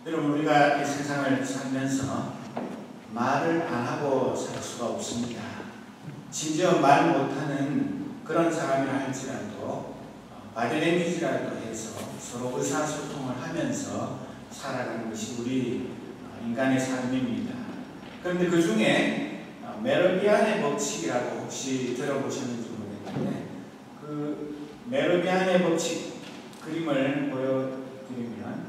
여러분, 우리가 이 세상을 살면서 말을 안 하고 살 수가 없습니다. 심지어 말 못하는 그런 사람이라 할지라도 바디랭귀지라도 해서 서로 의사소통을 하면서 살아가는 것이 우리 인간의 삶입니다. 그런데 그 중에 메르비안의 법칙이라고 혹시 들어보셨는지 모르겠는데, 그 메르비안의 법칙 그림을 보여드리면,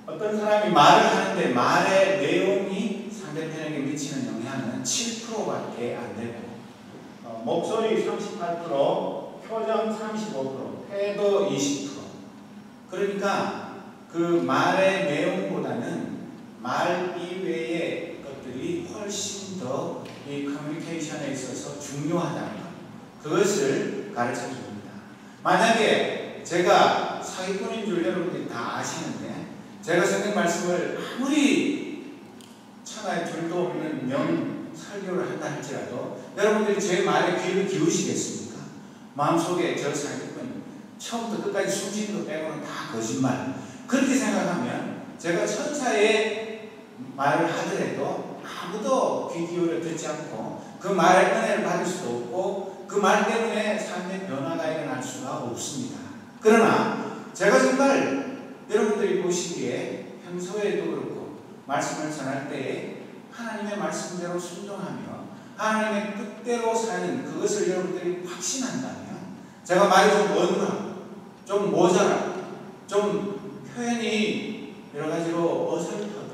어떤 사람이 말을 하는데 말의 내용이 상대편에게 미치는 영향은 7%밖에 안 되고, 목소리 38%, 표정 35%, 태도 20%. 그러니까 그 말의 내용보다는 말 이외의 것들이 훨씬 더 이 커뮤니케이션에 있어서 중요하다는 것, 그것을 가르쳐 줍니다. 만약에 제가 사기꾼인 줄 여러분들이 다 아시는데, 제가 성경 말씀을 아무리 천하에 둘도 없는 명 설교를 한다 할지라도 여러분들이 제 말에 귀를 기울이시겠습니까? 마음속에 저 사기꾼 처음부터 끝까지 숨쉬는 것 빼고는 다 거짓말, 그렇게 생각하면 제가 천사의 말을 하더라도 아무도 귀 기울여 듣지 않고 그 말의 은혜를 받을 수도 없고 그 말 때문에 삶의 변화가 일어날 수가 없습니다. 그러나 제가 정말 여러분들이 보시기에 평소에도 그렇고 말씀을 전할 때에 하나님의 말씀대로 순종하며 하나님의 뜻대로 사는 그것을 여러분들이 확신한다면, 제가 말이 좀 어눌하고 좀 모자라고 좀 표현이 여러 가지로 어설퍼도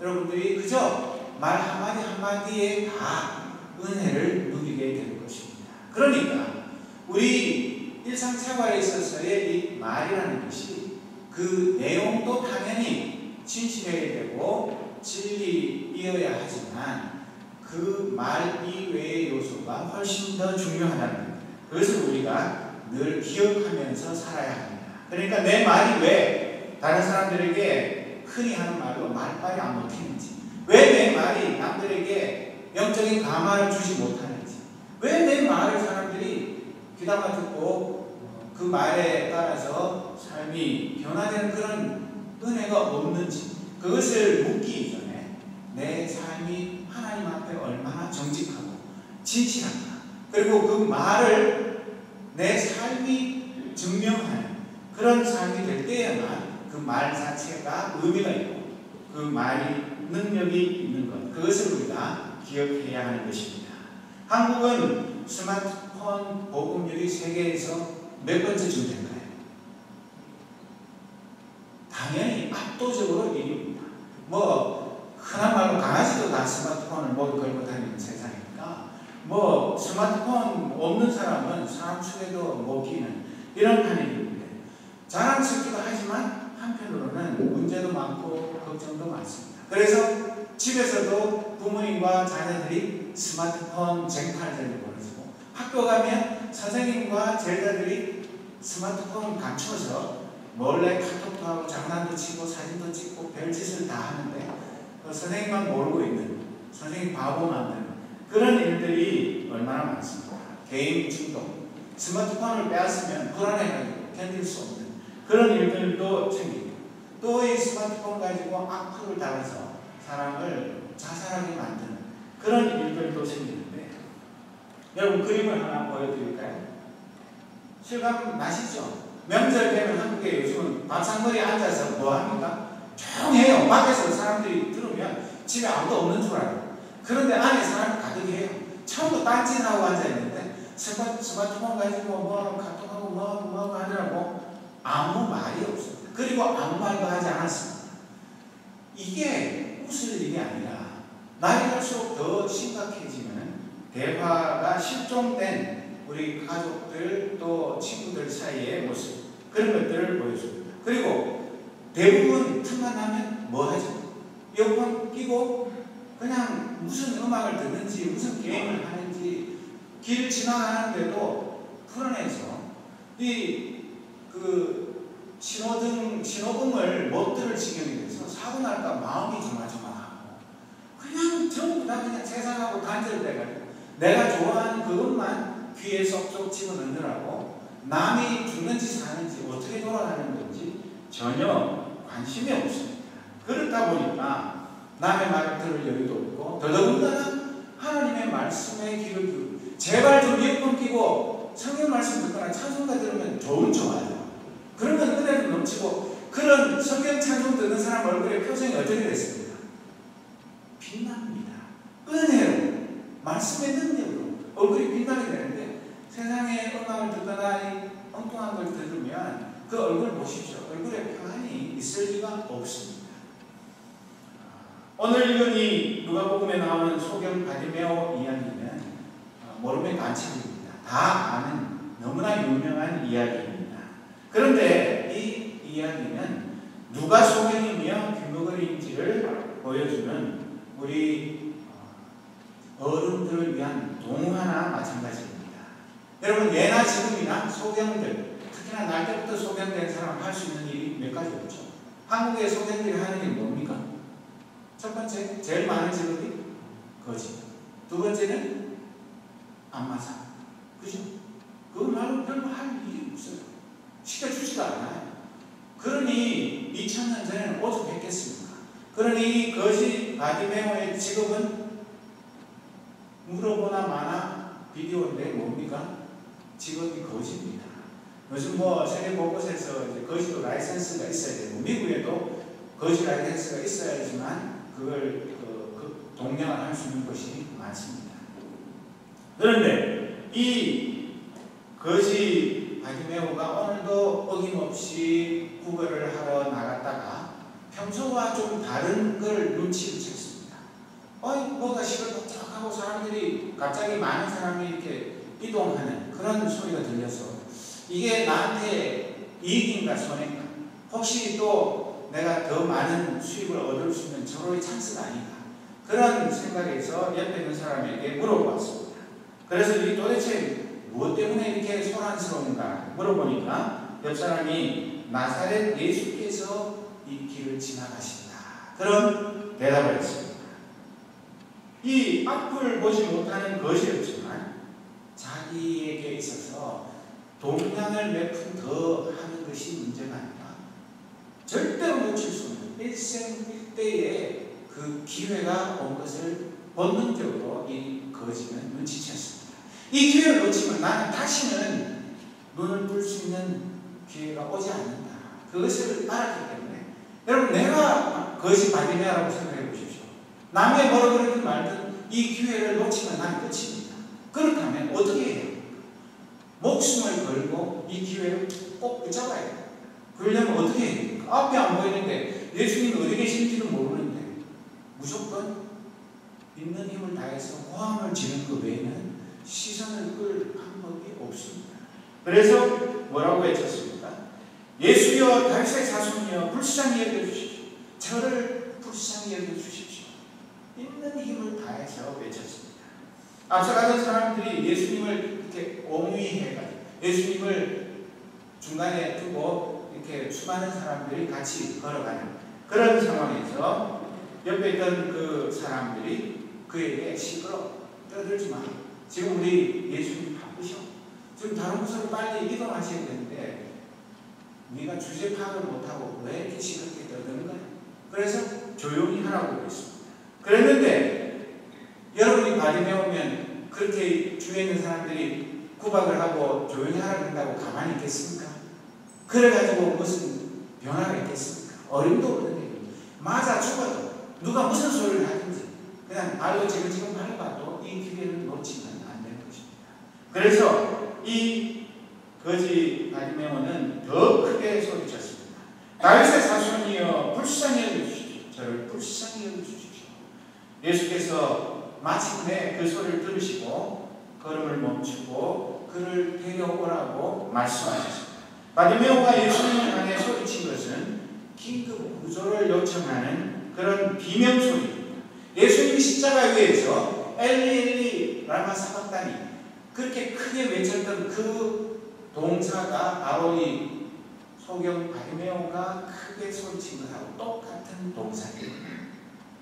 여러분들이 그저 말 한마디 한마디에 다 은혜를 누리게 될 것입니다. 그러니까 우리 일상생활에 있어서의 이 말이라는 것이 그 내용도 당연히 진실해야 되고 진리이어야 하지만 그 말 이외의 요소가 훨씬 더 중요하다는 겁니다. 그것을 우리가 늘 기억하면서 살아야 합니다. 그러니까 내 말이 왜 다른 사람들에게 흔히 하는 말로 말빨이 안 먹히는지, 왜 내 말이 남들에게 영적인 감화를 주지 못하는지, 왜 내 말을 사람들이 귀담아 듣고 그 말에 따라서 삶이 변화되는 그런 은혜가 없는지, 그것을 묻기 전에 내 삶이 하나님 앞에 얼마나 정직하고 진실한가, 그리고 그 말을 내 삶이 증명하는 그런 삶이 될 때에만 그 말 자체가 의미가 있고 그 말이 능력이 있는 것, 그것을 우리가 기억해야 하는 것입니다. 한국은 스마트폰 보급률이 세계에서 몇 번째쯤 될까요? 당연히 압도적으로 1위입니다. 뭐 흔한 말로 강아지도 다 스마트폰을 목에 걸고 다니는 세상이니까 뭐 스마트폰 없는 사람은 사람 축에도 못 끼는 이런 판이기인데, 자랑스럽기도 하지만 한편으로는 문제도 많고 걱정도 많습니다. 그래서 집에서도 부모님과 자녀들이 스마트폰 쟁탈전이 벌어지고, 학교 가면 선생님과 제자들이 스마트폰 감춰서 몰래 카톡도 하고 장난도 치고 사진도 찍고 별짓을 다 하는데 선생님만 모르고 있는, 선생님 바보 만드는 그런 일들이 얼마나 많습니까? 게임 중독, 스마트폰을 빼앗으면 불안해가지고 견딜 수 없는 그런 일들도 생기고, 또 이 스마트폰 가지고 악플을 달아서 사람을 자살하게 만드는 그런 일들도 생기는데, 여러분 그림을 하나 보여드릴까요? 실감 나시죠? 명절 되면 한국에 요즘은 밥상머리에 앉아서 뭐합니까? 조용해요. 밖에서 사람들이 들으면 집에 아무도 없는 줄 알아요. 그런데 안에 사람이 가득해요. 처음부터 딴짓하고 앉아있는데 스마트폰 가지고 뭐 카톡하고 뭐 하느라고 아무 말이 없습니다. 그리고 아무 말도 하지 않았습니다. 이게 웃을 일이 아니라 날이 갈수록 더 심각해지는 대화가 실종된 우리 가족들 또 친구들 사이의 모습, 그런 것들을 보여줍니다. 그리고 대부분 틈만 나면 뭐 하죠? 이어폰 끼고 그냥 무슨 음악을 듣는지 무슨 게임을 하는지 길 지나가는데도 불안해서 신호등을 못 들을 지경이 돼서 사고 날까 마음이 조마조마하고 그냥 전부 다 그냥 세상하고 단절돼가지고 내가 좋아하는 그것만 귀에 쏙쏙 집어넣느라고 남이 죽는지 사는지 어떻게 돌아가는 건지 전혀 관심이 없습니다. 그렇다 보니까 남의 말 들을 여유도 없고 더더군다나 하나님의 말씀에 귀를 기울이고 제발 좀 이어폰 끼고 성경 말씀 듣거나 찬송가 들으면 좋아요. 그러면 은혜도 넘치고 그런 성경 찬송 듣는 사람 얼굴에 표정이 어떻게 됐습니까? 빛납니다. 은혜로 말씀의 능력으로 얼굴이 빛나게 되는데 세상의 음악을 듣거나 엉뚱한 걸 들으면 그 얼굴 보십시오. 얼굴에 평안이 있을 리가 없습니다. 오늘 읽은 이 누가복음에 나오는 소경 바디메오 이야기는 모르면 안책입니다. 다 아는 너무나 유명한 이야기입니다. 그런데 이 이야기는 누가 소경이며 귀머거리인지를 보여주는 우리 어른들을 위한 동화나 마찬가지입니다. 여러분 예나 지금이나 소경들, 특히나 날 때부터 소경된 사람은 할 수 있는 일이 몇 가지 없죠. 한국의 소경들이 하는 일이 뭡니까? 첫 번째, 제일 많은 직업이 거짓. 두 번째는 안마사. 그죠? 그거 말고 별로 할 일이 없어요. 시켜주지도 않아요. 그러니 2000년 전에는 오죽했겠습니까? 그러니 거짓 바디메오의 직업은 물어보나 마나 비디오인데 뭡니까? 직업이 거짓입니다. 요즘 세계 곳곳에서 이제 거짓도 라이센스가 있어야 되고 미국에도 거짓 라이센스가 있어야지만 그걸 동량을 할 수 있는 것이 많습니다. 그런데 이 거짓 바디메오가 오늘도 어김없이 구걸을 하러 나갔다가 평소와 좀 다른 걸 눈치를 챘습니다. 뭐가 시끌벅적하고 사람들이 갑자기 많은 사람이 이렇게 이동하는 그런 소리가 들려서 이게 나한테 이익인가 손해인가? 혹시 또 내가 더 많은 수익을 얻을 수 있는 절호의 찬스가 아닌가? 그런 생각에서 옆에 있는 사람에게 물어보았습니다. 그래서 이 도대체 무엇 때문에 이렇게 소란스러운가 물어보니까 옆 사람이 나사렛 예수께서 이 길을 지나가신다. 그런 대답을 했습니다. 이 앞을 보지 못하는 것이었지만 자기에게 있어서 동량을 몇 푼 더 하는 것이 문제가 아니라 절대로 놓칠 수 없는 일생일대의 그 기회가 온 것을 본능적으로 이 거지는 눈치챘습니다. 이 기회를 놓치면 나는 다시는 눈을 뜰 수 있는 기회가 오지 않는다. 그것을 알았기 때문에 여러분 내가 거지 바디메오라고 생각해 보십시오. 남의 뭐라 그러든 말든 이 기회를 놓치면 난 끝입니다. 그렇다면 어떻게 해요? 목숨을 걸고 이 기회를 꼭 붙잡아야 돼요. 그러려면 어떻게 해요? 앞이 안 보이는데 예수님 어디 계신지도 모르는데 무조건 있는 힘을 다해서 고함을 지는 것 외에는 시선을 끌 방법이 없습니다. 그래서 뭐라고 외쳤습니까? 예수여 다윗의 자손이여 불쌍히 여겨주십시오. 저를 불쌍히 여겨주십시오. 있는 힘을 다해서 외쳤습니다. 앞서가던 사람들이 예수님을 이렇게 옹위해가지고 예수님을 중간에 두고 이렇게 수많은 사람들이 같이 걸어가는 그런 상황에서 옆에 있던 그 사람들이 그에게 시끄러 떠들지 마. 지금 우리 예수님 바쁘셔. 지금 다른 곳으로 빨리 이동하셔야 되는데 네가 주제 파악을 못하고 왜 이렇게 시끄럽게 떠드는 거야? 그래서 조용히 하라고 그랬습니다. 그랬는데 여러분이 바디메오면 그렇게 주위에 있는 사람들이 구박을 하고 조용히 하라고 한다고 가만히 있겠습니까? 그래가지고 무슨 변화가 있겠습니까? 어림도 없는 얘기. 맞아 죽어도 누가 무슨 소리를 하든지 그냥 발로 지금 밟아도 이 기회를 놓치면 안 되는 것입니다. 그래서 이 거지 바디메오는 더 크게 소리쳤습니다. 다윗의 자손이여 불쌍히 여겨주십시오. 저를 불쌍히 여겨주십시오. 예수께서 마침내 그 소리를 들으시고 걸음을 멈추고 그를 데려오라고 말씀하셨습니다. 바디메오가 예수님을 향해 소리친 것은 긴급 구조를 요청하는 그런 비명소리입니다. 예수님이 십자가 위에서 엘리 엘리 라마 사박다니 그렇게 크게 외쳤던 그 동사가 바로 이 소경 바디메오가 크게 소리친 것하고 똑같은 동사입니다.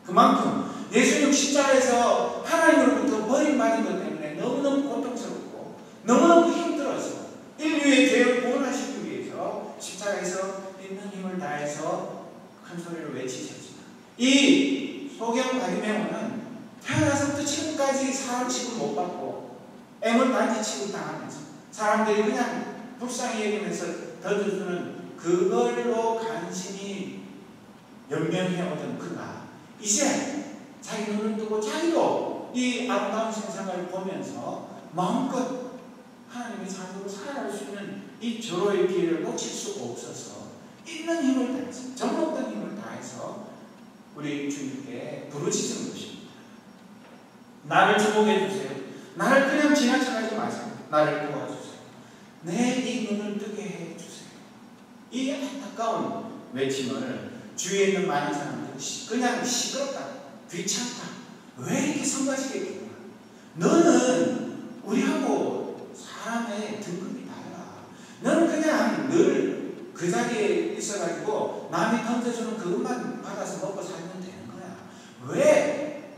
그만큼 예수님 십자가에서 하나님으로부터 버림받은 것 때문에 너무너무 고통스럽고 너무너무 힘들어서 인류의 죄를 구원하시기 위해서 십자가에서 있는 힘을 다해서 큰 소리를 외치셨지만 이 소경 바리메오는 태어나서부터 지금까지 사람 취급 못 받고 애물단지 취급 당하면서 사람들이 그냥 불쌍히 여기면서 던져주는 그걸로 간신히 연명해 오던 그가 이제 자기 눈을 뜨고 자기도 이 아름다운 세상을 보면서 마음껏 하나님의 자녀로 살아갈 수 있는 이 절호의 기회를 놓칠 수가 없어서 있는 힘을 다해서 정없던 힘을 다해서 우리 주님께 부르짖은 것입니다. 나를 주목해 주세요. 나를 그냥 지나쳐가지 마세요. 나를 도와주세요. 내 이 눈을 뜨게 해 주세요. 이 안타까운 외침을 주위에 있는 많은 사람들이 그냥 시끄럽다, 귀찮다, 왜 이렇게 성가시겠구나. 너는 우리하고 사람의 등급이 달라. 너는 그냥 늘 그 자리에 있어가지고 남이 던져주는 그것만 받아서 먹고 살면 되는 거야. 왜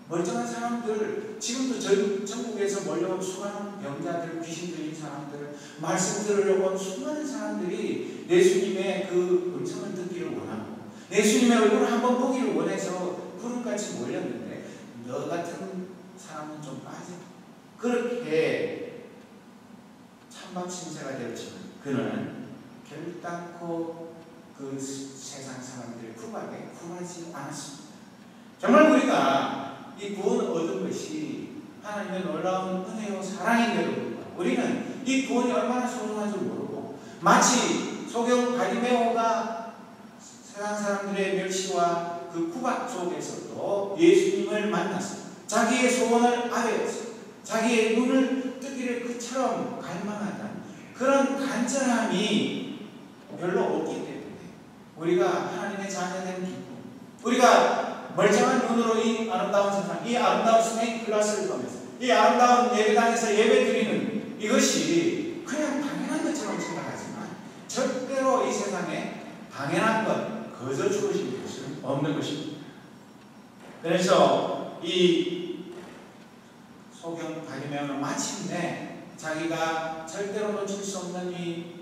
멀쩡한 사람들, 지금도 전국에서 몰려온 수많은 병자들, 귀신 들린 사람들, 말씀 들으려고 온 수많은 사람들이 예수님의 그 음성을 듣기를 원하고 예수님의 얼굴을 한번 보기를 원해서 구름같이 몰렸는데 너 같은 사람은 좀 빠져. 그렇게 찬밥 신세가 되었지만 그는 결단코 그 세상 사람들의 구박에 굴하지 않았습니다. 정말 우리가 이 구원을 얻은 것이 하나님의 놀라운 은혜요 사랑인데도 불구하고 우리는 이 구원이 얼마나 소중한 줄 모르고 마치 소경 바리메오가 세상 사람들의 멸시와 그 구박 속에서도 예수님을 만나서 자기의 소원을 아뢰어서 자기의 눈을 뜨기를 그처럼 갈망하던 그런 간절함이 별로 없기 때문에 우리가 하나님의 자녀된 기쁨, 우리가 멀쩡한 눈으로 이 아름다운 세상, 이 아름다운 스테인 클래스를 보면서 이 아름다운 예배당에서 예배 드리는 이것이 그냥 당연한 것처럼 생각하지만 절대로 이 세상에 당연한 것, 거저 주어진 것은 없는 것입니다. 그래서 이 소경 바리메오는 마침내 자기가 절대로 놓칠 수 없는 이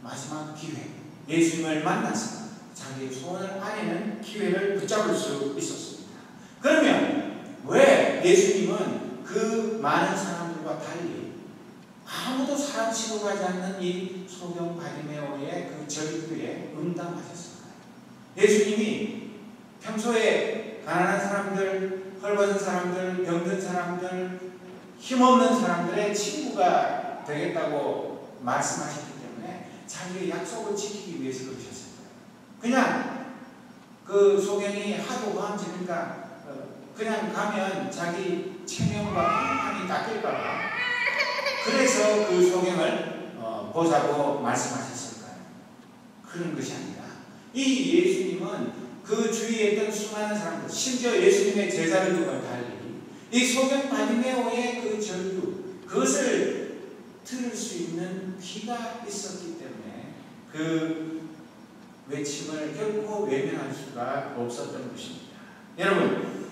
마지막 기회, 예수님을 만나서 자기의 소원을 아뢰는 기회를 붙잡을 수 있었습니다. 그러면 왜 예수님은 그 많은 사람들과 달리 아무도 사람 취급하지 않는 이 소경 바리메오의 그 절규에 응답하셨을까요? 예수님이 평소에 가난한 사람들, 헐벗은 사람들, 병든 사람들, 힘없는 사람들의 친구가 되겠다고 말씀하셨기 때문에 자기의 약속을 지키기 위해서 그러셨을 거예요. 그냥 그 소경이 하도 고함지니까 그냥 가면 자기 체면과 평판이 깎일까봐 그래서 그 소경을 보자고 말씀하셨을까요? 그런 것이 아니라 이 예수님은 그 주위에 있던 수많은 사람들, 심지어 예수님의 제자를 두고 달리 이 소경 바리메오의 그 절규, 그것을 들을 수 있는 귀가 있었기 때문에 그 외침을 결코 외면할 수가 없었던 것입니다. 여러분,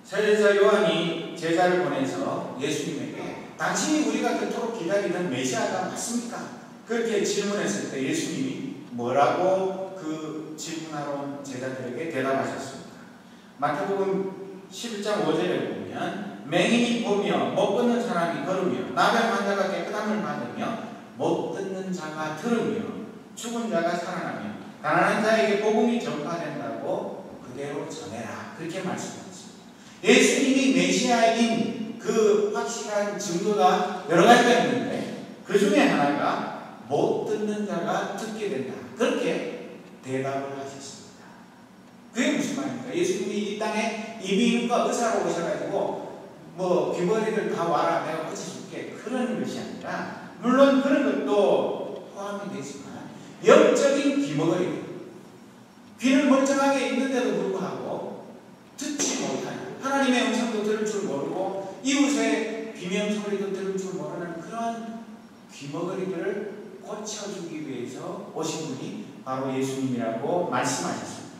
세례자 요한이 제자를 보내서 예수님에게 당신이 우리가 그토록 기다리던 메시아가 맞습니까? 그렇게 질문했을 때 예수님이 뭐라고 그 질문하러 온 제자들에게 대답하셨습니다. 마태복음 11장 5절에 보면 맹인이 보며 못 걷는 사람이 걸으며 나병 환자가 깨끗함을 받으며 못 듣는 자가 들으며 죽은 자가 살아나며 가난한 자에게 복음이 전파된다고 그대로 전해라. 그렇게 말씀하셨습니다. 예수님이 메시아인 그 확실한 증거가 여러 가지가 있는데 그 중에 하나가 못 듣는 자가 듣게 된다. 그렇게 대답을 하셨습니다. 그게 무슨 말입니까? 예수님이 이 땅에 이비인후과 의사로 오셔가지고 뭐 귀머리를 다 와라 내가 고쳐줄게 그런 것이 아니라 물론 그런 것도 포함이 되지만 영적인 귀머거리, 귀는 멀쩡하게 있는데도 불구하고 듣지 못하는, 하나님의 음성도 들을 줄 모르고 이웃의 비명 소리도 들을 줄 모르는 그런 귀머거리들을 고쳐주기 위해서 오신 분이 바로 예수님이라고 말씀하셨습니다.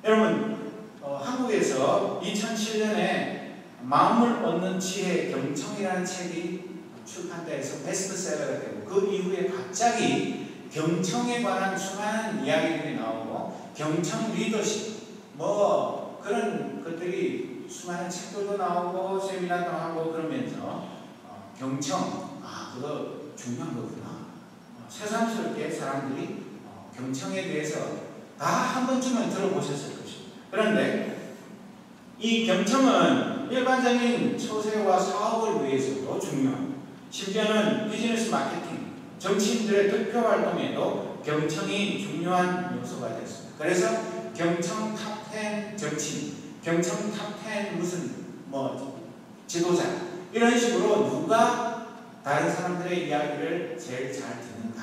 여러분, 한국에서 2007년에 마음을 얻는 지혜 경청이라는 책이 출판돼서 베스트셀러가 되고 그 이후에 갑자기 경청에 관한 수많은 이야기들이 나오고 경청 리더십, 뭐 그런 것들이 수많은 책들도 나오고 세미나도 하고 그러면서 경청, 그거 중요한 거구나. 새삼스럽게 사람들이 경청에 대해서 다 한 번쯤은 들어보셨을 것입니다. 그런데 이 경청은 일반적인 처세와 사업을 위해서도 중요합니다. 심지어는 비즈니스 마케팅, 정치인들의 득표 활동에도 경청이 중요한 요소가 됐습니다. 그래서 경청 탑10 정치인, 경청 탑10 무슨 지도자, 이런 식으로 누가 다른 사람들의 이야기를 제일 잘 듣는가.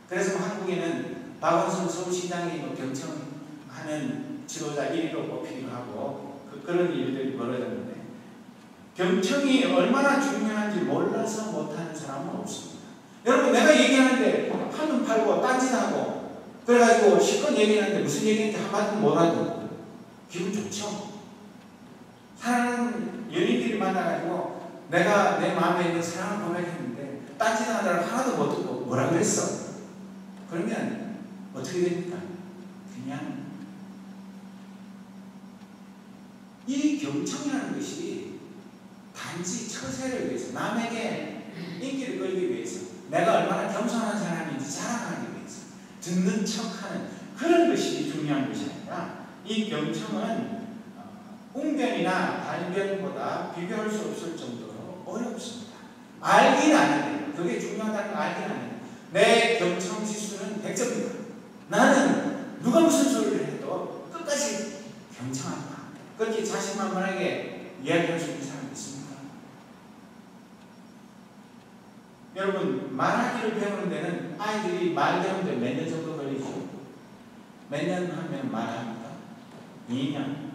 그래서 한국에는 박원순 서울시장이 경청하는 지도자 1위로 뽑히기도 하고 그런 일들이 벌어졌는데, 경청이 얼마나 중요한지 몰라서 못하는 사람은 없습니다. 여러분, 내가 얘기하는데 한눈 팔고 딴짓하고 그래가지고 실컷 얘기하는데 무슨 얘기인지 한마디도 못 알아듣고 기분 좋죠? 사랑하는 연인들이 만나가지고 내가 내 마음에 있는 사랑을 고백했는데 딴짓하느라 하나도 못 듣고 뭐라 그랬어? 그러면 어떻게 됩니까? 그냥 이 경청이라는 것이 단지 처세를 위해서, 남에게 인기를 끌기 위해서, 내가 얼마나 겸손한 사람인지 자랑하기 위해서 듣는 척하는 그런 것이 중요한 것이 아니라, 이 경청은 웅변이나 발변보다 비교할 수 없을 정도로 어렵습니다. 알긴 아는데, 그게 중요하다는 걸 알긴 아는데, 내 경청 지수는 100점이다. 나는 누가 무슨 소리를 해도 끝까지 경청한다. 그렇게 자신만만하게 이야기할 수 있는 사람이 있습니까? 여러분, 말하기를 배우는 데는 아이들이 말 배우는데 몇 년 정도 걸리죠? 몇 년 하면 말합니까? 2년,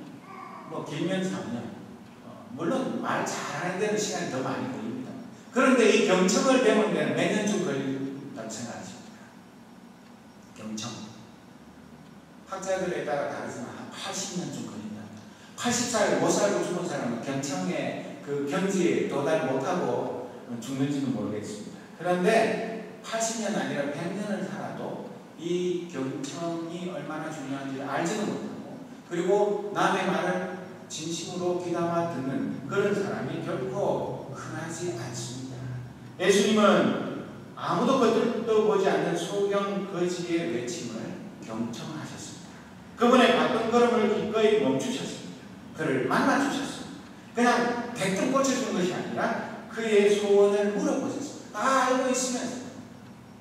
길면 3년. 물론 말 잘하는 데는 시간이 더 많이 걸립니다. 그런데 이 경청을 배우는 데는 몇 년쯤 걸린다고 생각하십니까? 경청. 학자들에 따라 다르지만 한 80년쯤 걸린다. 80살 못 살고 죽은 사람은 경청의 그 경지에 도달 못하고 죽는지는 모르겠습니다. 그런데 80년 아니라 100년을 살아도 이 경청이 얼마나 중요한지를 알지도 못하고, 그리고 남의 말을 진심으로 귀담아 듣는 그런 사람이 결코 흔하지 않습니다. 예수님은 아무도 겉들도 보지 않는 소경 거지의 외침을 경청하셨습니다. 그분의 바쁜 걸음을 기꺼이 멈추셨습니다. 그를 만나주셨습니다. 그냥 대뜸 고쳐준 것이 아니라 그의 소원을 물어보셨습니다. 다 알고 있으면서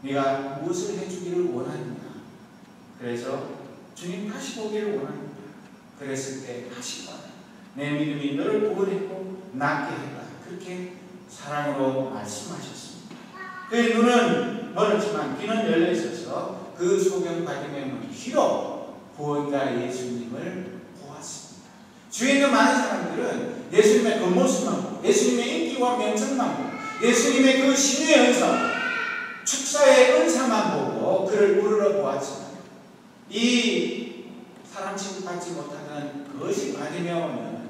네가 무엇을 해주기를 원하느냐. 그래서 주님 다시 보기를 원합니다. 그랬을 때 다시 봐. 내 믿음이 너를 구원했고 낫게 했다. 그렇게 사랑으로 말씀하셨습니다. 그의 눈은 멀었지만 귀는 열려 있어서 그 소경 바디메몬이 휘로 구원자 예수님을 보았습니다. 주위에 있는 많은 사람들은 예수님의 겉모습만 보고, 예수님의 인기와 명성만 보고, 예수님의 그 신유의 은사, 축사의 은사만 보고 그를 우러러 보았지만, 이 사람 취급받지 못하는 그것이 바디메몬은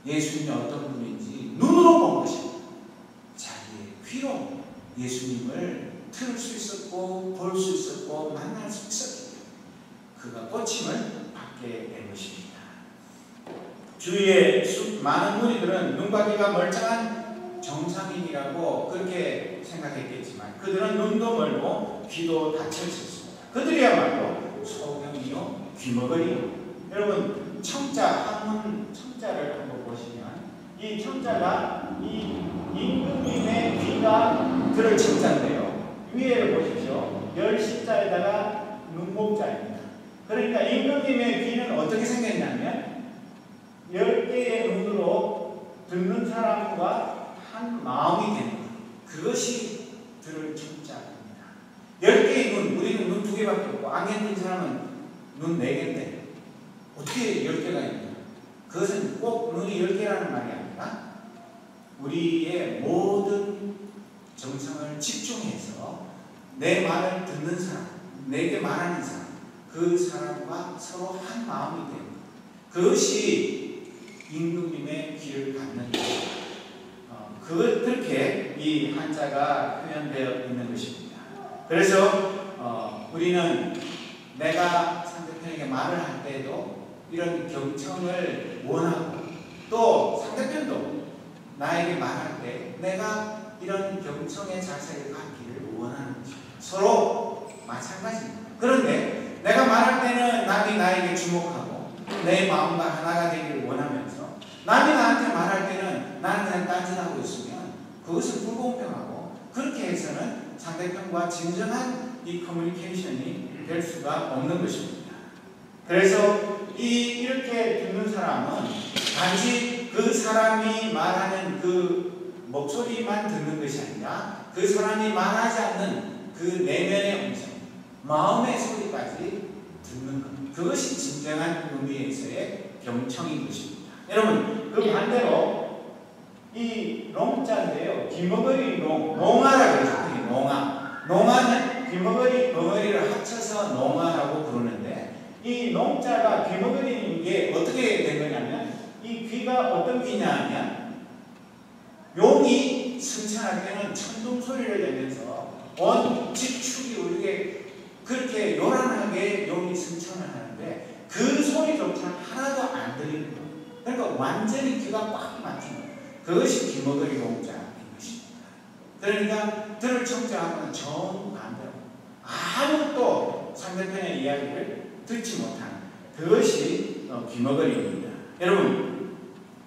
예수님이 어떤 분인지 눈으로 본 것입니다. 자기의 귀로 예수님을 들을 수 있었고 볼 수 있었고 만날 수 있었기 때문에 그가 꽂힘을 받게 된 것입니다. 주위의 많은 무리들은 눈과 귀가 멀쩡한 정상인이라고 그렇게 생각했겠지만 그들은 눈도 멀고 귀도 닫혀 있었습니다. 그들이야말로 소경이요 귀머거리요. 여러분, 청자, 한문 청자를 한번 보시면 이 청자가 이 임금님의 귀가 들을 청자인데요. 위에 보십시오. 열십자에다가 눈목자입니다. 그러니까 임금님의 귀는 어떻게 생겼냐면 10개의 눈으로 듣는 사람과 한 마음이 되는 것. 그것이 들을 청자입니다. 10개의 눈, 우리는 눈 2개밖에 없고 안경 낀 사람은 눈 4개인데 어떻게 10개가 있냐? 그것은 꼭 눈이 10개라는 말이 아니라 우리의 모든 정성을 집중해서 내 말을 듣는 사람, 내게 말하는 사람, 그 사람과 서로 한 마음이 되는 것. 그것이 임금님의 귀를 받는 것입니다. 그렇게 이 한자가 표현되어 있는 것입니다. 그래서 우리는 내가 상대편에게 말을 할 때에도 이런 경청을 원하고 또 상대편도 나에게 말할 때 내가 이런 경청의 자세를 갖기를 원하는 거죠. 서로 마찬가지입니다. 그런데 내가 말할 때는 남이 나에게 주목하고 내 마음과 하나가 되기를 원하면서 남이 나한테 말할 때는 나는 그냥 딴짓하고 있으면 그것은 불공평하고 그렇게 해서는 상대편과 진정한 이 커뮤니케이션이 될 수가 없는 것입니다. 그래서 이렇게 듣는 사람은 단지 그 사람이 말하는 그 목소리만 듣는 것이 아니라 그 사람이 말하지 않는 그 내면의 음성, 마음의 소리까지 듣는 것. 그것이 진정한 의미에서의 경청인 것입니다. 여러분, 그 반대로 이 농자인데요. 귀머거리 농아라고 그러죠. 농아. 농아는 귀머거리, 벙어리를 합쳐서 농아라고 부르는데 이 농자가 귀머거리인 게 어떻게 된 거냐면 이 귀가 어떤 귀냐 하면 용이 승천할 때는 천둥 소리를 내면서 온 집축이 울리게 그렇게 요란하게 용이 승천을 하는데 그 소리조차 하나도 안 들리는 거예요. 그러니까 완전히 귀가 꽉 막힌 거예요. 그것이 귀머거리 농자인 것입니다. 그러니까 들을 청자하고는 정반대로 아무것도 상대편의 이야기를 듣지 못하는 그것이 귀머거리입니다. 여러분,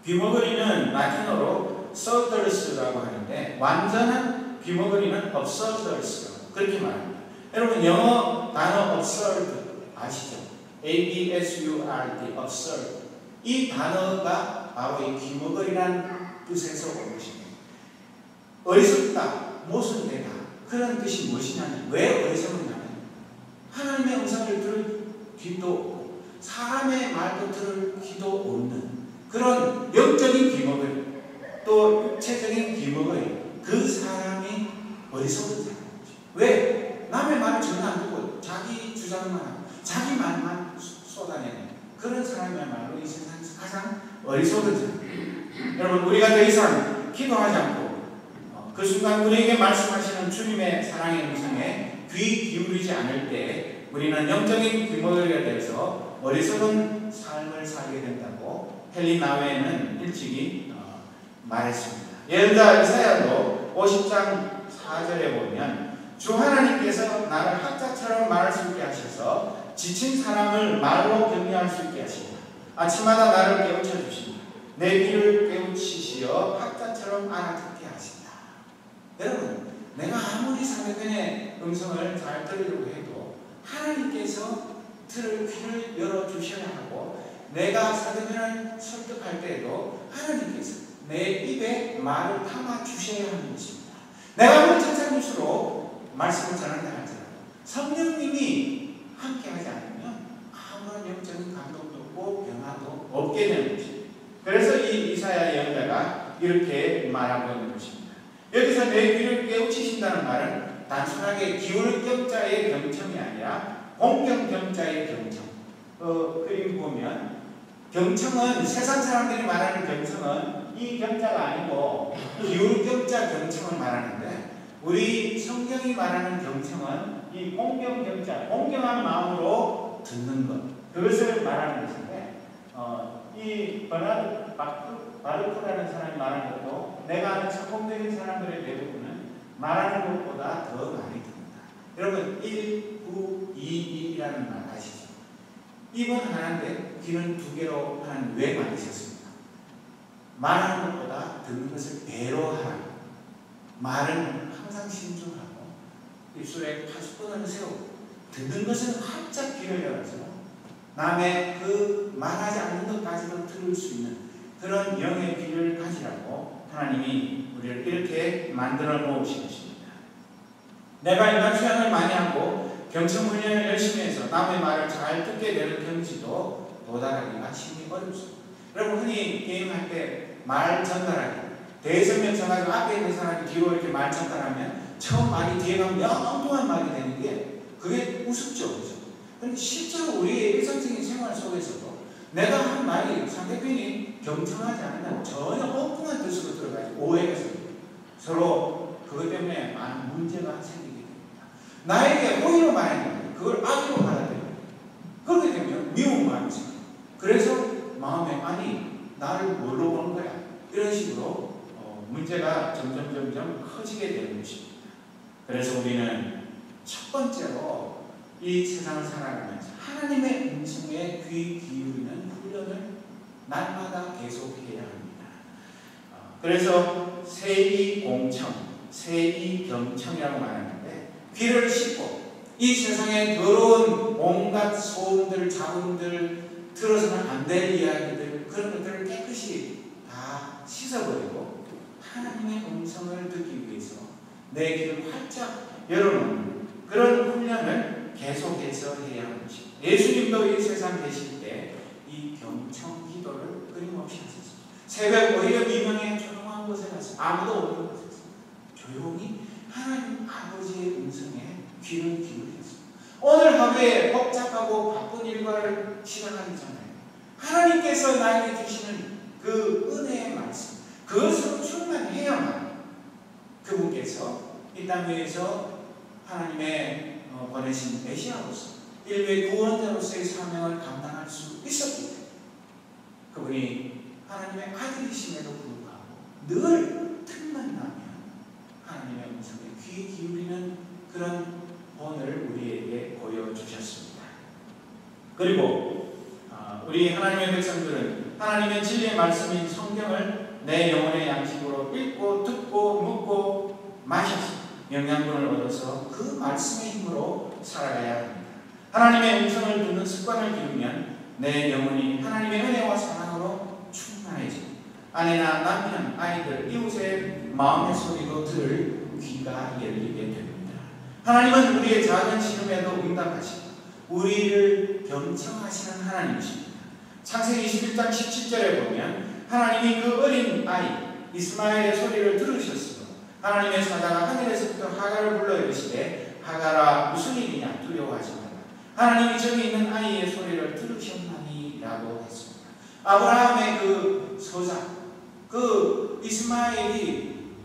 귀머거리는 라틴어로 surders라고 하는데 완전한 귀머거리는 absurders라고 그렇게 말합니다. 여러분, 영어 단어 absurd 아시죠? A-B-S-U-R-D, absurd. 이 단어가 바로 이 귀머거리라는 뜻에서 온 것입니다. 어리석다, 모순되다 그런 뜻이 무엇이냐면 왜 어리석느냐면 하나님의 음성을 들을 귀도 없고 사람의 말도 들을 귀도 없는 그런 영적인 귀머거리 또 육체적인 귀머거리 그 사람이 어리석은 사람이죠. 왜? 남의 말을 전혀 안 듣고 자기 주장만 하고 자기 말만 쏟아내는 그런 사람이야말로 이 세상에서 가장 어리석은 사람. 여러분, 우리가 더 이상 기도하지 않고 그 순간 우리에게 말씀하시는 주님의 사랑의 음성에 귀 기울이지 않을 때 우리는 영적인 귀머거리가 되어서 어리석은 삶을 살게 된다고 헨리 나웨는 일찍이 말했습니다. 예를 들어 이사야도 50장 4절에 보면 주 하나님께서 나를 학자처럼 말할 수 있게 하셔서 지친 사람을 말로 격려할 수 있게 하십니다. 아침마다 나를 깨우쳐 주십니다. 내 귀를 깨우치시어 학자처럼 알아듣게 하신다. 여러분, 내가 아무리 상대편의 음성을 잘 들으려고 해도 하나님께서 들을 귀를 열어주셔야 하고 내가 상대편을 설득할 때에도 하나님께서 내 입에 말을 담아주셔야 하는 것입니다. 내가 아무리 천사일수록 말씀을 전한다 할지라도 성령님이 함께하지 않으면 아무런 영적인 감동도 없고 변화도 없게 되는 것입니다. 그래서 이 이사야 예언자가 이렇게 말하고 있는 것입니다. 여기서 내 귀를 깨우치신다는 말은 단순하게 기울경자의 경청이 아니라 공경경자의 경청. 그림 보면 경청은 세상 사람들이 말하는 경청은 이 경자가 아니고 기울경자 경청을 말하는데 우리 성경이 말하는 경청은 이 공경경자, 공경한 마음으로 듣는 것 그것을 말하는 것인데 이 버나드 바르크라는 사람이 말하는 것도 내가 아는 성공적인 사람들의 대부분은 말하는 것보다 더 많이 듣는다. 여러분 1922라는 말 아시죠? 입은 하나인데 귀는 두 개로 하나님 왜 만드셨습니까? 말하는 것보다 듣는 것을 배로 하라. 말은 항상 신중하고 입술에 파수꾼을 세우고 듣는 것은 활짝 귀를 열어서 남의 그 말하지 않는 것까지도 들을 수 있는 그런 영의 귀를 가지라고 하나님이 우리를 이렇게 만들어 놓으신 것입니다. 내가 인간 수양을 많이 하고 경청 훈련을 열심히 해서 남의 말을 잘 듣게 되는 경지도 도달하기가 힘이 어렵습니다. 여러분 흔히 게임할 때 말 전달하기 대성명 쳐가지고 앞에 있는 사람이 뒤로 이렇게 말 전달하면 처음 말이 뒤에 가면 영동한 말이 되는 게 그게 우습죠. 그렇죠? 그런데 실제로 우리의 일상적인 생활 속에서도 내가 한 말이 상대편이 경청하지 않으면 전혀 엉뚱한 뜻으로 들어가지고 오해가 생깁니다. 서로 그것 때문에 많은 문제가 생기게 됩니다. 나에게 호의로 말했는데 그걸 악의로 받아들여요. 그렇게 되면 미운 마음이 생깁니다. 그래서 마음에 아니 나를 뭘로 보는 거야? 이런 식으로 문제가 점점 커지게 되는 것입니다. 그래서 우리는 첫 번째로 이 세상을 살아가면서 하나님의 음성에 귀 기울이는 훈련을 날마다 계속해야 합니다. 그래서 세이공청, 세이경청이라고 말하는데 귀를 씻고 이 세상의 더러운 온갖 소음들, 잡음들, 들어서는 안 될 이야기들, 그런 것들을 깨끗이 다 씻어버리고 하나님의 음성을 듣기 위해서 내 귀를 활짝 열어놓는 그런 훈련을 계속해서 해야 하는 것입니다. 예수님도 이 세상 계실 때 이 경청 기도를 끊임없이 하셨습니다. 새벽 오히려 미명에 조용한 곳에 가서 아무도 없는 곳에서 조용히 하나님 아버지의 음성에 귀를 기울였습니다. 오늘 하루에 복잡하고 바쁜 일과를 시작하기 전에 하나님께서 나에게 주시는 그 은혜의 말씀, 그것으로 충만해야만 그분께서 이 땅 위에서 하나님의 보내신 메시아로서 인류의 구원자로서의 사명을 감당할 수 있었기 때문에 그분이 하나님의 아들이심에도 불구하고 늘 틈만 나면 하나님의 음성에 귀 기울이는 그런 본을 우리에게 보여주셨습니다. 그리고 우리 하나님의 백성들은 하나님의 진리의 말씀인 성경을 내 영혼의 양식으로 읽고 듣고 묻고 마셔서 영양분을 얻어서 그 말씀의 힘으로 살아가야 합니다. 하나님의 음성을 듣는 습관을 기르면 내 영혼이 하나님의 은혜와 사랑으로 충만해지고 아내나 남편, 아이들, 이웃의 마음의 소리도 들을 귀가 열리게 됩니다. 하나님은 우리의 작은 시름에도 응답하시고 우리를 경청하시는 하나님이십니다. 창세기 21장 17절에 보면 하나님이 그 어린 아이 이스마엘의 소리를 들으셨으므로 하나님의 사자가 하늘에서부터 하갈을 불러 이르시되 하갈아 무슨 일이냐 두려워하지 마라. 하나님이 저기 있는 아이의 소리를 들으셨나니 라고 했습니다. 아브라함의 그 소자 그 이스마엘이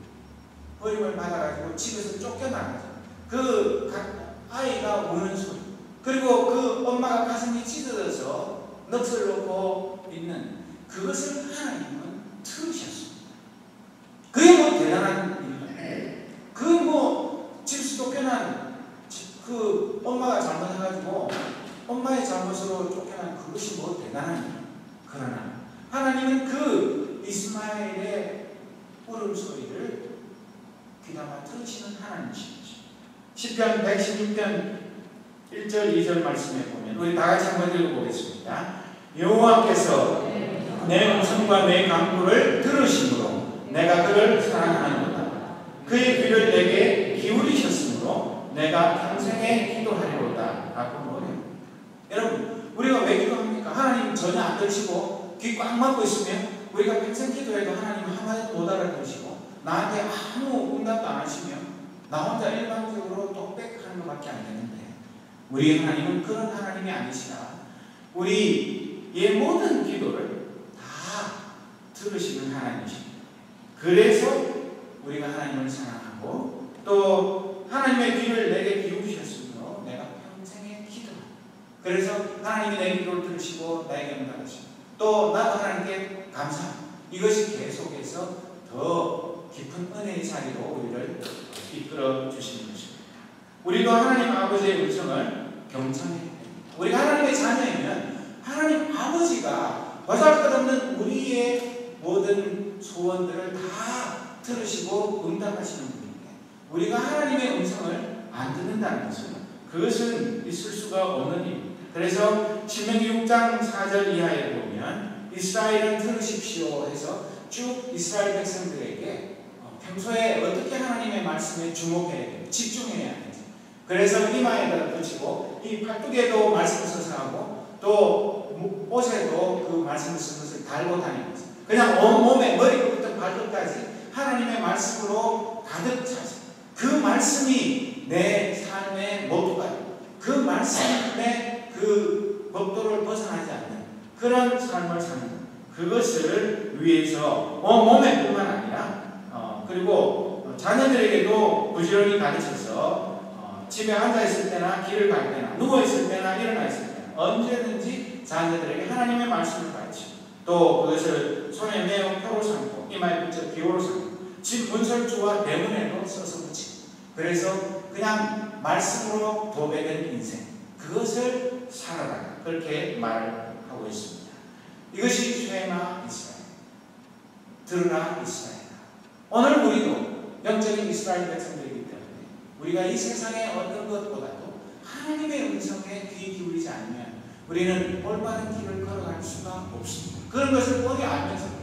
버림을 받아가지고 집에서 쫓겨나가죠. 그 아이가 우는 소리 그리고 그 엄마가 가슴이 찢어져서 넋을 놓고 있는 그것을 하나님은 들으셨습니다. 그게 뭐 대단한 일이에요. 그게 뭐 집에서 쫓겨난 그 엄마가 잘못해가지고 엄마의 잘못으로 쫓겨난 그것이 뭐 대단한 일이에요. 그러나 하나님은 그 이스마엘의 울음소리를 귀담아 들으시는 하나님이십니다. 시편 116편 1절 2절 말씀에 보면 우리 다같이 한번 읽어보겠습니다. 여호와께서 내 음성과 내 간구를 들으심으로 내가 그를 사랑하노라. 그의 귀를 내게 기울이셨으므로 내가 평생에 기도하리로다 라고 노래합니다. 여러분 우리가 왜 기도합니까? 하나님 전혀 안 들으시고 귀 꽉 막고 있으면 우리가 평생 기도해도 하나님 한마디도 못 알아들으시고 나한테 아무 응답도 안 하시면 나 혼자 일방적으로 똑백하는 것밖에 안 되는데 우리 하나님은 그런 하나님이 아니시라 우리의 모든 기도를 다 들으시는 하나님이십니다. 그래서 우리가 하나님을 사랑하고 또 하나님의 귀를 내게 기울이셨으므로 내가 평생에 기도한다. 그래서 하나님이 내 기도를 들으시고 나에게 응답하시고 또 나도 하나님께 감사합니다. 이것이 계속해서 더 깊은 은혜의 자리로 우리를 이끌어 주시는 것입니다. 우리도 하나님 아버지의 음성을 경청해야 됩니다. 우리가 하나님의 자녀이면 하나님 아버지가 보잘것없는 우리의 모든 소원들을 다 들으시고 응답하시는 분인데 우리가 하나님의 음성을 안 듣는다는 것은 그것은 있을 수가 없는 일입니다. 그래서 신명기 6장 4절 이하에 보면 이스라엘은 들으십시오 해서 쭉 이스라엘 백성들에게 평소에 어떻게 하나님의 말씀에 주목해야 돼요? 집중해야 되죠. 그래서 이마에다 붙이고 이 팔뚝에도 말씀을 써서 하고 또 옷에도 그 말씀을 쓴 것을 달고 다니는 거죠. 그냥 온몸에 머리부터 발끝까지 하나님의 말씀으로 가득 차서 그 말씀이 내 삶의 모토가 되고 그 말씀의 그 법도를 벗어나지 않는 그런 삶을 사는 그것을 위해서 몸에 뿐만 아니라 그리고 자녀들에게도 부지런히 가르쳐서 집에 앉아있을 때나 길을 갈 때나 누워있을 때나 일어나 있을 때나 언제든지 자녀들에게 하나님의 말씀을 가르치고 또 그것을 손에 메어 표로 삼고 이마에 붙여 기호로 삼고 집 문설주와 대문에도 써서 붙이고 그래서 그냥 말씀으로 도배된 인생 그것을 살아라 그렇게 말하고 있습니다. 이것이 쉐마 이스라엘 들으라 이스라엘. 오늘 우리도 영적인 이스라엘 백성들이기 때문에 우리가 이 세상의 어떤 것보다도 하나님의 음성에 귀 기울이지 않으면 우리는 올바른 길을 걸어갈 수가 없습니다. 그런 것을 뻔히 알면서도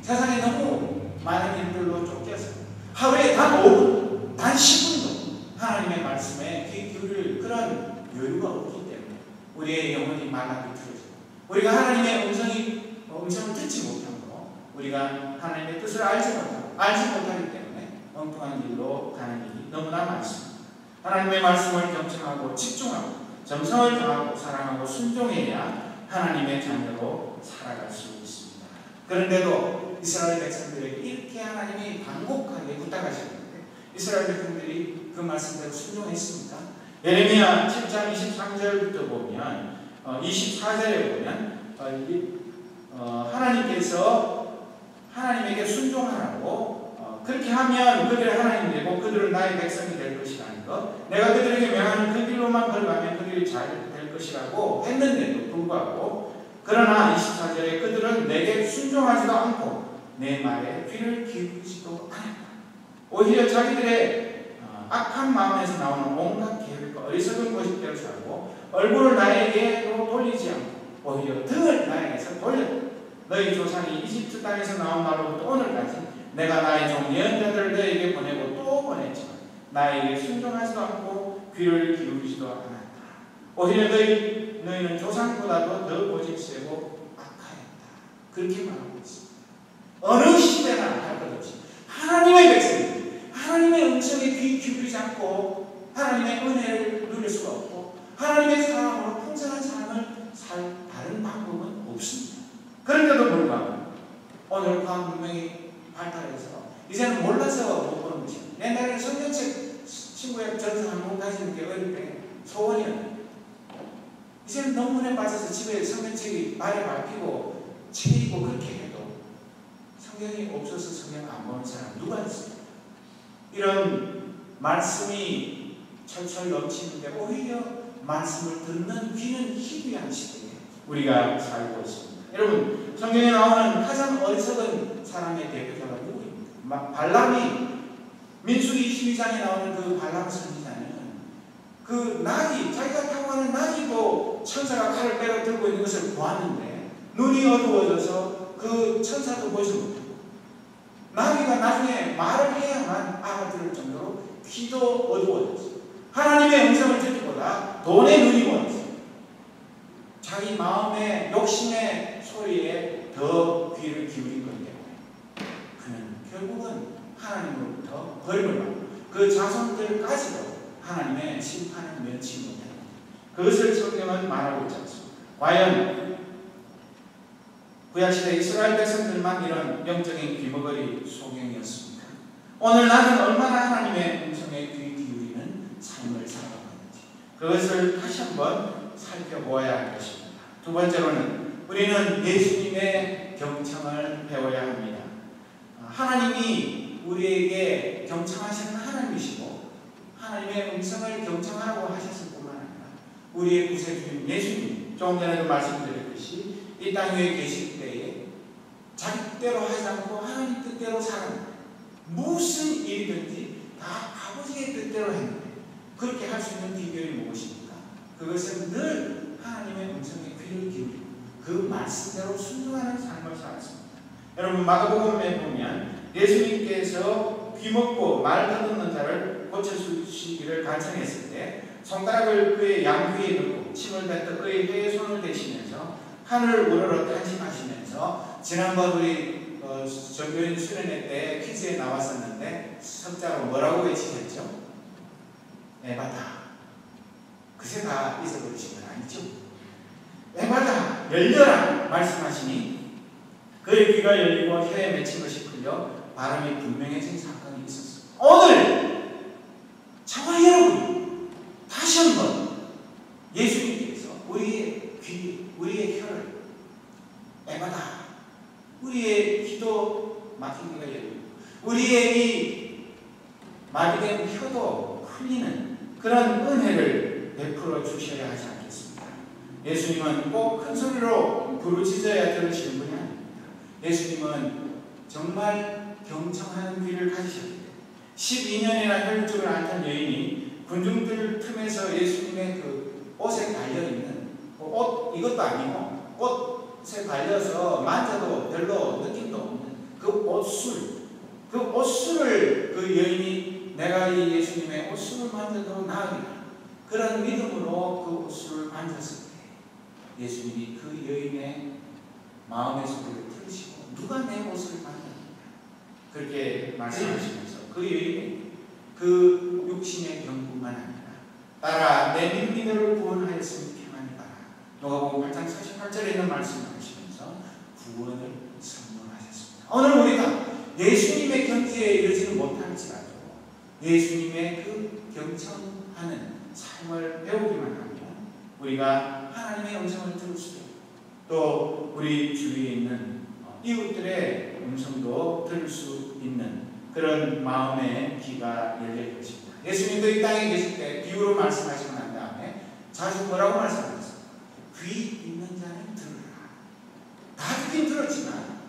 세상에 너무 많은 일들로 쫓겨서 하루에 단 5분, 단 10분도 하나님의 말씀에 귀 기울일 그런 여유가 없기 때문에 우리의 영혼이 말라기 틀어지고 우리가 하나님의 음성을 듣지 못하고 우리가 하나님의 뜻을 알지 못하기 때문에 엉뚱한 길로 가는 일이 너무나 많습니다. 하나님의 말씀을 경청하고 집중하고 정성을 다하고 사랑하고 순종해야 하나님의 자녀로 살아갈 수 있습니다. 그런데도 이스라엘 백성들에게 이렇게 하나님이 반복하게 부탁하셨는데 이스라엘 백성들이 그 말씀대로 순종했습니까? 예레미야 7장 23절부터 보면 24절에 보면 하나님께서 하나님에게 순종하라고 그렇게 하면 그들의 하나님이 되고 그들은 나의 백성이 될 것이라는 것 내가 그들에게 명하는 그 길로만 걸어가면 그들이 잘 될 것이라고 했는데도 불구하고 그러나 24절에 그들은 내게 순종하지도 않고 내 말에 귀를 기울이지도 않았다. 오히려 자기들의 악한 마음에서 나오는 온갖 계획과 어리석은 고집대로 살고 얼굴을 나에게로 돌리지 않고 오히려 등을 나에게서 돌렸다. 너희 조상이 이집트 땅에서 나온 날로부터 오늘까지 내가 나의 종 예언자들을 너에게 보내고 또 보냈지만 나에게 순종하지도 않고 귀를 기울이지도 않았다. 오히려 너희는 조상보다도 더 고집세고 악하였다. 그렇게 말하고 있습니다. 어느 시대나 할 것 없이 하나님의 백성이 하나님의 음성에 귀 기울이지 않고 하나님의 은혜를 누릴 수가 없고 하나님의 사랑으로 풍성한 삶을 살 다른 방법은 없습니다. 그런데도 불구하고 오늘 과학 문명이 발달해서 이제는 몰라서 못 보는 것입니다. 옛날에는 성경책 친구의 전서 한 권 가지는 게 어릴 때 소원이었는데 이제는 논문에 빠져서 집에 성경책이 말에 밟히고 책이고 그렇게 해도 성경이 없어서 성경 안 보는 사람 누가 있습니까? 이런 말씀이 철철 넘치는데 오히려 말씀을 듣는 귀는 희귀한 시대에 우리가 살고 있습니다. 여러분 성경에 나오는 가장 어리석은 사람의 대표자가 누구입니까? 발람이 민수기 22장에 나오는 그 발람 선지자는 그 나귀 자기가 타고 가는 나귀도 천사가 칼을 빼어 들고 있는 것을 보았는데 눈이 어두워져서 그 천사도 보지 못하고 나귀가 나중에 말을 해야만 알아들을 정도로 귀도 어두워졌어요. 하나님의 음성을 듣기보다 돈의 눈이 멀었어요. 자기 마음의 욕심의 소리에 더 귀를 기울인 것 때문에 그는 결국은 하나님으로부터 벌을 받고 그 자손들까지도 하나님의 심판을 면치 못합니다. 그것을 성경은 말하고 있지 않습니다. 과연 구약시대 이스라엘 백성들만 이런 영적인 귀머거리 소경이었습니까? 오늘 나는 얼마나 하나님의 음성에 귀 기울이는 삶을 살아가고 있는지 그것을 다시 한번 살펴보아야 할 것입니다. 두 번째로는 우리는 예수님의 경청을 배워야 합니다. 하나님이 우리에게 경청하시는 하나님이시고 하나님의 음성을 경청하라고 하셨을 뿐만 아니라 우리의 구세주인 예수님 조금 전에도 말씀드렸듯이 이 땅 위에 계실 때에 자기 뜻대로 하지 않고 하나님 뜻대로 살아갑니다. 무슨 일이든지 다 아버지의 뜻대로 했는데 그렇게 할 수 있는 비결이 무엇입니까? 그것은 늘 하나님의 음성에 귀를 기울이고 그 말씀대로 순종하는 삶을 살았습니다. 여러분 마가복음에 보면 예수님께서 귀먹고 말 더듬는 자를 고쳐주시기를 간청했을 때 손가락을 그의 양귀에 넣고 침을 뱉어 그의 혀에 손을 대시면서 하늘을 우러러 탄식하시면서 지난번 우리 전교인 수련회 때 퀴즈에 나왔었는데 석자로 뭐라고 외치셨죠? 에바다. 그새 다 잊어버리신 건 아니죠? 에바다 열려라 말씀하시니 그의 귀가 열리고 혀에 맺힌 것이 풀려 발음이 분명해진 사건이 있었습니다. 오늘 저와 여러분 다시 한번 예수님께서 우리의 귀 때마다 우리의 기도 막힌 귀가 열리고 우리의 이 마비된 혀도 흘리는 그런 은혜를 베풀어 주셔야 하지 않겠습니까? 예수님은 꼭 큰 소리로 부르짖어야 들으시는 분이 아닙니다. 예수님은 정말 경청하는 귀를 가지셨기 때문에 12년이나 혈육증을 앓던 여인이 군중들 틈에서 예수님의 그 옷에 달려있는 옷, 이것도 아니고 옷에 달려서 만져도 별로 느낌도 없는 그 옷술을 그 여인이 내가 이 예수님의 옷술을 만져도 나으리라 그런 믿음으로 그 옷술을 만졌을 때 예수님이 그 여인의 마음의 소리를 들으시고 누가 내 옷을 만졌느냐 그렇게 말씀하시면서 그 여인의 그 육신의 병뿐만 아니라 따라 내 믿음이 너를 구원하였으니 평안히 가라. 누가복음 8장 48절에 있는 말씀을 하시면서 구원을 선물하셨습니다. 오늘 우리가 예수님의 경지에 이르지는 못할지라도 예수님의 그 경청하는 삶을 배우기만 하면 우리가 하나님의 음성을 들을 수 있고 또 우리 주위에 있는 이웃들의 음성도 들을 수 있는 그런 마음의 귀가 열릴 것입니다. 예수님도 이 땅에 계실 때 비유로 말씀하시고 난 다음에 자주 뭐라고 말씀하셨어요? 귀 있는 자는 들으라. 다 듣긴 들었지만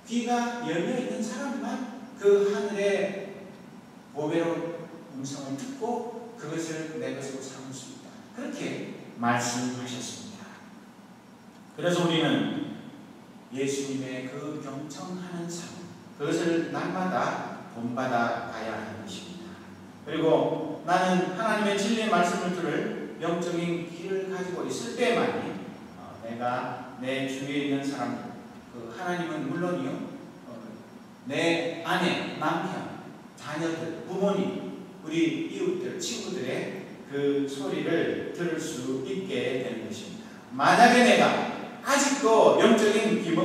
귀가 열려있는 사람만 그 하늘의 보배로운 음성을 듣고 그것을 내 것으로 삼을 수 있다. 그렇게 말씀하셨습니다. 그래서 우리는 예수님의 그 경청하는 삶 그것을 날마다 본받아 가야 하는 것입니다. 그리고 나는 하나님의 진리의 말씀을 들을 영적인 귀를 가지고 있을 때만이 내가 내 주위에 있는 사람들 그 하나님은 물론이요 내 아내, 남편, 자녀들, 부모님, 우리 이웃들, 친구들의 그 소리를 들을 수 있게 되는 것입니다. 만약에 내가 아직도 영적인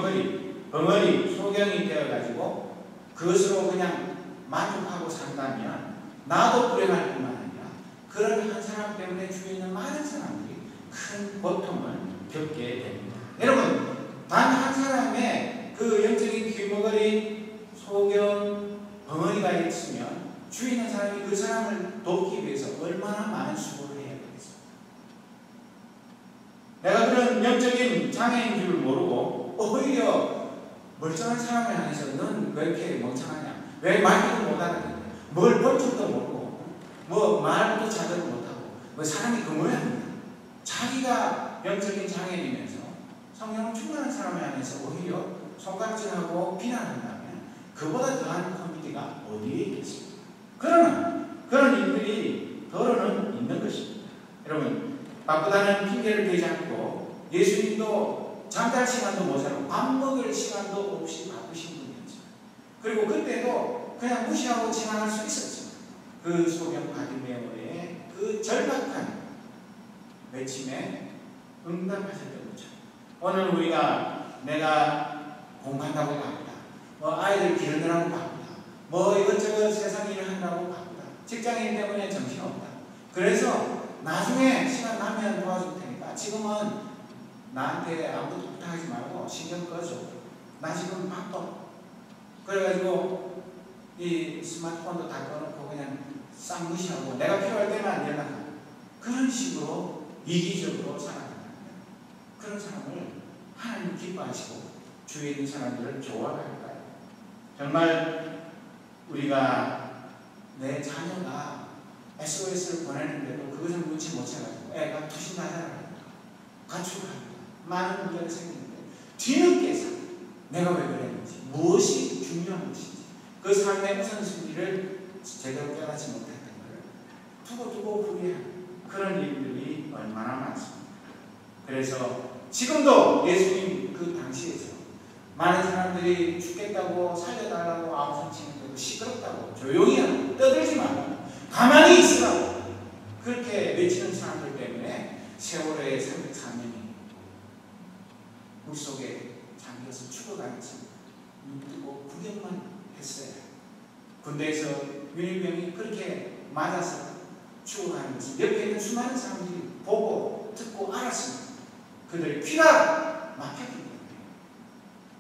벙어리, 소경이 되어가지고 그것으로 그냥 만족하고 산다면 나도 불행할 뿐만 아니라 그런 한 사람 때문에 주위에 있는 많은 사람들이 큰 고통을 겪게 됩니다. 여러분, 단 한 사람의 그 영적인 귀머거리, 소경, 벙어리가 있으면 주위에 있는 사람이 그 사람을 돕기 위해서 얼마나 많은 수고를 해야 되겠습니까? 내가 그런 영적인 장애인 줄 모르고 오히려 멀쩡한 사람을 향해서 넌 왜 이렇게 멍청하냐? 왜 말도 못 알아듣냐? 뭘 볼 줄도 모르고 뭐 말도 제대로 못하고 뭐 사람이 그 모양이냐? 자기가 영적인 장애인이면서 성령 충만한 사람을 향해서 오히려 손가락질하고 비난한다면 그보다 더한 코미디가 어디에 있겠습니까? 그러나 그런 일들이 더러는 있는 것입니다. 여러분, 바쁘다는 핑계를 대지 않고 예수님도 잠잘 시간도 모자라고 밥 먹을 시간도 없이 바쁘신 분이었죠. 그리고 그때도 그냥 무시하고 지나갈 수 있었지만 그 소경 바디메오의 그 절박한 외침에 응답하셨던 거죠. 오늘 우리가 내가 공부한다고 바쁘다, 뭐 아이들 기르느라고 바쁘다, 뭐 이것저것 세상 일을 한다고 바쁘다, 직장인 때문에 정신없다, 그래서 나중에 시간 나면 도와줄 테니까 지금은 나한테 아무것도 부탁하지 말고 신경 꺼줘, 나 지금 바빠. 그래가지고 이 스마트폰도 다 꺼놓고 그냥 싹 무시하고 내가 필요할 때만 연락하고 그런 식으로 이기적으로 살아간다면 그런 사람을 하나님 기뻐하시고 주위에 있는 사람들을 좋아할까요? 정말 우리가 내 자녀가 SOS를 보내는데도 그것을 눈치 못 채가지고 애가 투신나잖아요. 가출합니다. 많은 문제가 생기는데 뒤늦게서 내가 왜 그랬는지, 무엇이 중요한 것인지, 그 삶의 우선순위를 제대로 깨닫지 못했던 것을 두고 후회하는 그런 일들이 얼마나 많습니다. 그래서 지금도 예수님 그 당시에서 많은 사람들이 죽겠다고 살려달라고 아우성 치는데도 시끄럽다고 조용히 하고 떠들지 말고 가만히 있으라고 그렇게 외치는 사람들 때문에 세월호의 304명이 물속에 잠겨서 죽어가겠습니다. 눈 뜨고 구경만 했어요. 군대에서 윤일병이 그렇게 맞아서 죽어가는 것을 옆에 있는 수많은 사람들이 보고 듣고 알았습니다. 그들의 피가 막혔기 때문에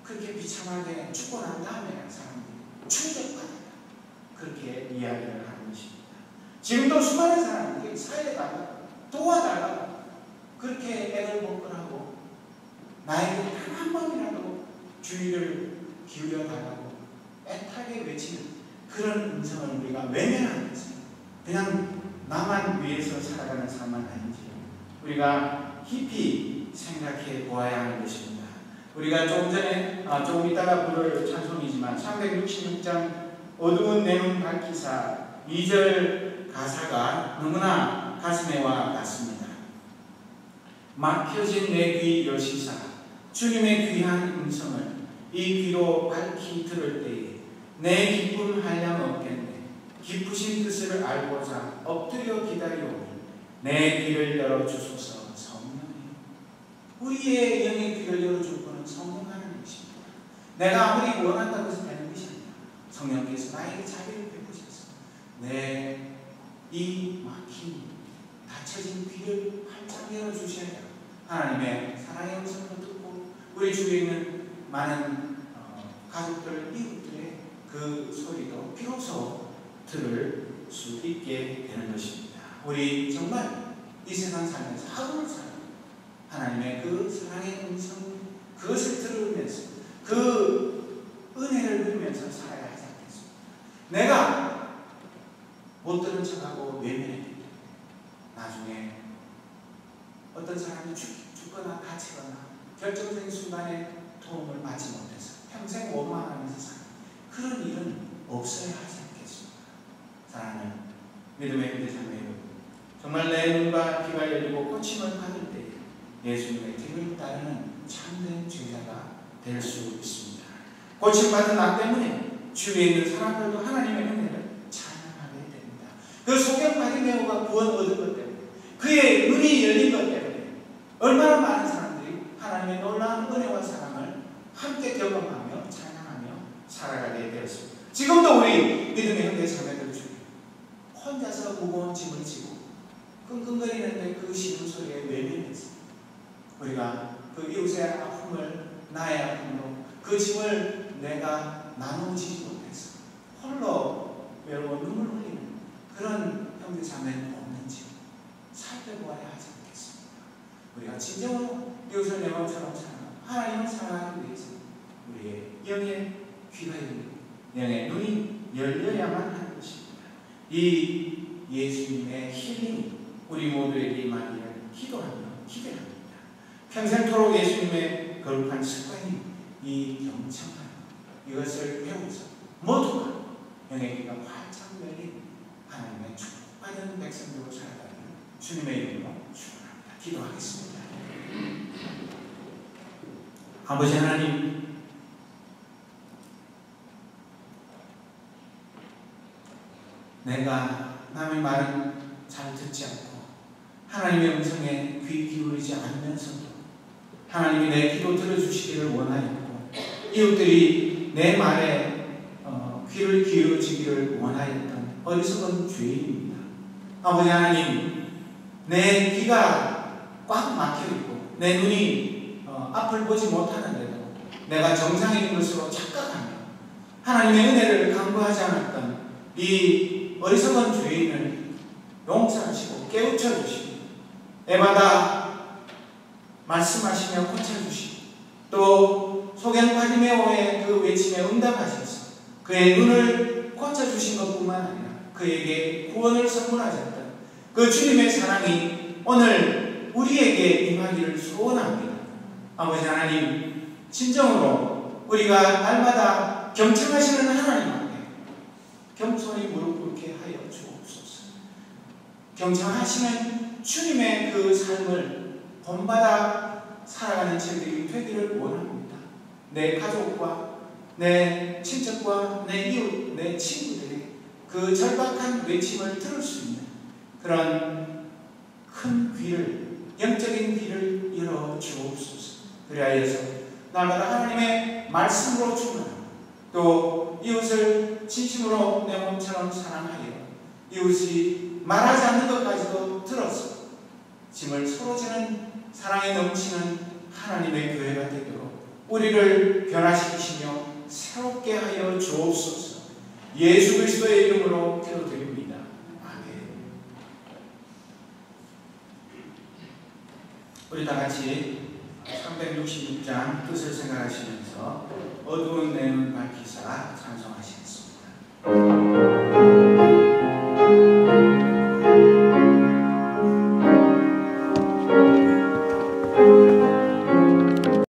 그렇게 비참하게 죽고 난 다음에 사람들이 충격받았다. 그렇게 이야기를 하는 것입니다. 지금도 수많은 사람들이 사회에다가 도와달라고 그렇게 애를 먹으라고 나에게 단 한 번이라도 주의를 기울여달라고 애타게 외치는 그런 음성을 우리가 외면하는 것입니다. 그냥 나만 위해서 살아가는 삶은 아닌지 우리가 깊이 생각해 보아야 하는 것입니다. 우리가 조금 전에 조금 이따가 부를 찬송이지만 366장 어두운 내 눈 밝히사 2절 가사가 너무나 가슴에 와 닿습니다. 막혀진 내 귀 여시사 주님의 귀한 음성을 이 귀로 밝히 들을 때에 내 기쁨 한량 없겠네. 깊으신 뜻을 알고자 엎드려 기다려오니 내 귀를 열어주소서. 성령님, 우리의 영의 귀를 열어줄 분은 성령 하나님이십니다. 내가 아무리 원한다고 해서 되는 것이 아니라 성령께서 나에게 자비를 베푸셔서 내 이 막힌 닫혀진 귀를 활짝 열어주셔야 하나님의 사랑의 음성을 듣고 우리 주위에 있는 많은 가족들, 이웃들의 그 소리도 비로소 들을 수 있게 되는 것입니다. 우리 정말 이 세상 살면서 하루를 살아 하나님의 그 사랑의 음성 그것을 들으면서 그 은혜를 누리면서 살아야 하지 않겠습니까? 내가 못 들은 척하고 외면했기 때문에 나중에 어떤 사람이 죽거나 다치거나 결정적인 순간에 도움을 받지 못해서 평생 원망하면서 사는 그런 일은 없어야 하지 않겠습니까? 사랑하는 믿음의 형제자매 여러분, 정말 내 눈과 귀가 열리고 고침을 받을 때 예수님의 뒤를 따르는 참된 제자가 될 수 있습니다. 고침받은 나 때문에 주위에 있는 사람들도 하나님의 은혜를 찬양하게 됩니다. 그 소경바디메오가 구원 얻은 것 때문에 그의 눈이 열린 것 때문에 얼마나 많은 사람들이 하나님의 놀라운 은혜와 사랑을 함께 경험하며 찬양하며 살아가게 되었습니다. 지금도 우리 믿음의 형제 자매들 중에 혼자서 무거운 짐을 지고 끙끙거리는데 그 신음소리에 외면해서 우리가 그 이웃의 아픔을 나의 아픔으로 그 짐을 내가 나누지 못해서 홀로 외로워 눈물 흘리는 그런 형제 자매는 없는지 살펴보아야 하지 않겠습니까? 우리가 진정으로 이웃을 내 마음처럼 사랑하고 하나님을 사랑하기 위해서 우리의 영의 귀가 열리고 영의 눈이 열려야만 하는 것입니다. 이 예수님의 힐링이 우리 모두에게 임하기를 기도하며 기대합니다. 평생토록 예수님의 거룩한 습관이 이 경청하는 이것을 배우서 모두가 영의 귀가 활짝 열린 하나님의 축복받은 백성들로 살아가기를 주님의 이름으로 축원합니다. 기도하겠습니다. 아버지 하나님, 내가 남의 말은 잘 듣지 않고 하나님의 음성에 귀 기울이지 않으면서도 하나님이 내 기도 들어주시기를 원하였고 이웃들이 내 말에 귀를 기울여주기를 원하였던 어리석은 죄인입니다. 아버지 하나님, 내 귀가 꽉 막혀있고 내 눈이 앞을 보지 못하는데도 내가 정상인 것으로 착각하며 하나님의 은혜를 간구하지 않았던 이 어리석은 죄인을 용서하시고 깨우쳐 주시고 애마다 말씀하시며 고쳐주시고 또 소경바디메오의 그 외침에 응답하셔서 그의 눈을 고쳐주신 것뿐만 아니라 그에게 구원을 선물하셨던 그 주님의 사랑이 오늘 우리에게 임하기를 소원합니다. 아버지 하나님, 진정으로 우리가 날마다 경청하시는 하나님 앞에 겸손히 무릎 꿇게 하여 주옵소서. 경청하시는 주님의 그 삶을 본받아 살아가는 저희들이 되기를 원합니다. 내 가족과 내 친척과 내 이웃, 내 친구들의 그 절박한 외침을 들을 수 있는 그런 큰 귀를, 영적인 귀를 열어 주옵소서. 그리하여서 날마다 하나님의 말씀으로 충만하고 또 이웃을 진심으로 내 몸처럼 사랑하여 이웃이 말하지 않는 것까지도 들어서 짐을 서로 지는 사랑에 넘치는 하나님의 교회가 되도록 우리를 변화시키시며 새롭게 하여 주옵소서. 예수 그리스도의 이름으로 기도드립니다. 아멘. 우리 다 같이 366장 뜻을 생각하시면서 어두운 내 눈 밝히사 찬송하시겠습니다.